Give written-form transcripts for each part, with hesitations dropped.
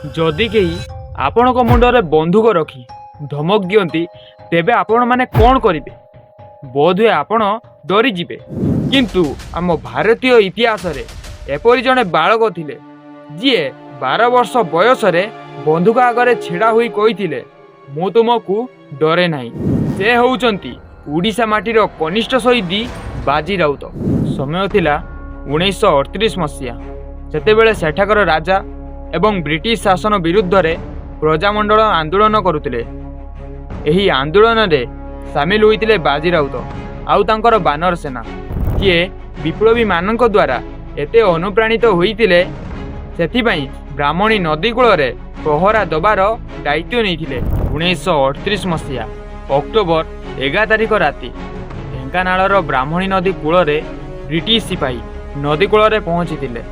जदि केही आपणक मुंडरे बंधुक रखी धमक दियंती तेबे आपण माने कौन करिवे? बोधहुए आपण डरी जिवे। किंतु आम भारतीय इतिहास रे एपरि जणे बालक थिले जिए 12 वर्ष बयस रे बंधुक आगरे छिड़ा होई कहिथिले मु तुमकू डरे नाही। से होउचंती उड़ीसा माटीर कनिष्ठ शहीद बाजी राउत। समय थिला 1938 मसीहा सेतेबेले सेठाकर राजा एवं ब्रिटिश शासन विरुद्ध रे प्रजामंडल आंदोलन करुतिले। एही आंदोलन रे सामिल होइतिले बाजी राउत आउ तांकर बानर सेना किए विप्लवी मानक द्वारा एते अनुप्राणित होइतिले सेथिपई ब्राह्मणी नदी कूल रे पहरा दबार दायित्व नैथिले। 1938 मसीहा अक्टोबर 11 तारिख राति ढेंकानाळर ब्राह्मणी नदी कूल रे ब्रिटिश सिपाही नदी कूल रे पहुंचीतिले।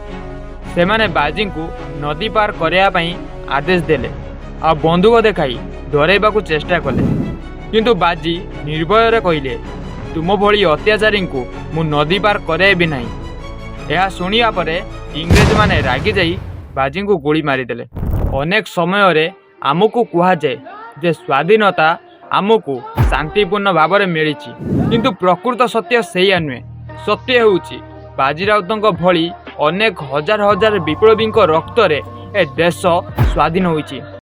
सेमाने बाजी को नदी पार करने पई आदेश देले आ बंदूक देखाई डराइबाकू चेष्टा कले। किंतु बाजी निर्भय रे कहिले तुम भली अत्याचारी को मु नदी पार कराइबी नाही। यह शुणिया परे इंग्रेज माने रागी जाई बाजी को गोली मारिदेले। अनेक समय रे आमको कहा जाए जे स्वाधीनता आमको शांतिपूर्ण भाव में मिली, किंतु प्रकृत सत्य सेया नुहे। सत्य होउची बाजी राउतंक भली अनेक हजार हजार विप्लवी रक्त रे ए देश स्वाधीन होइची।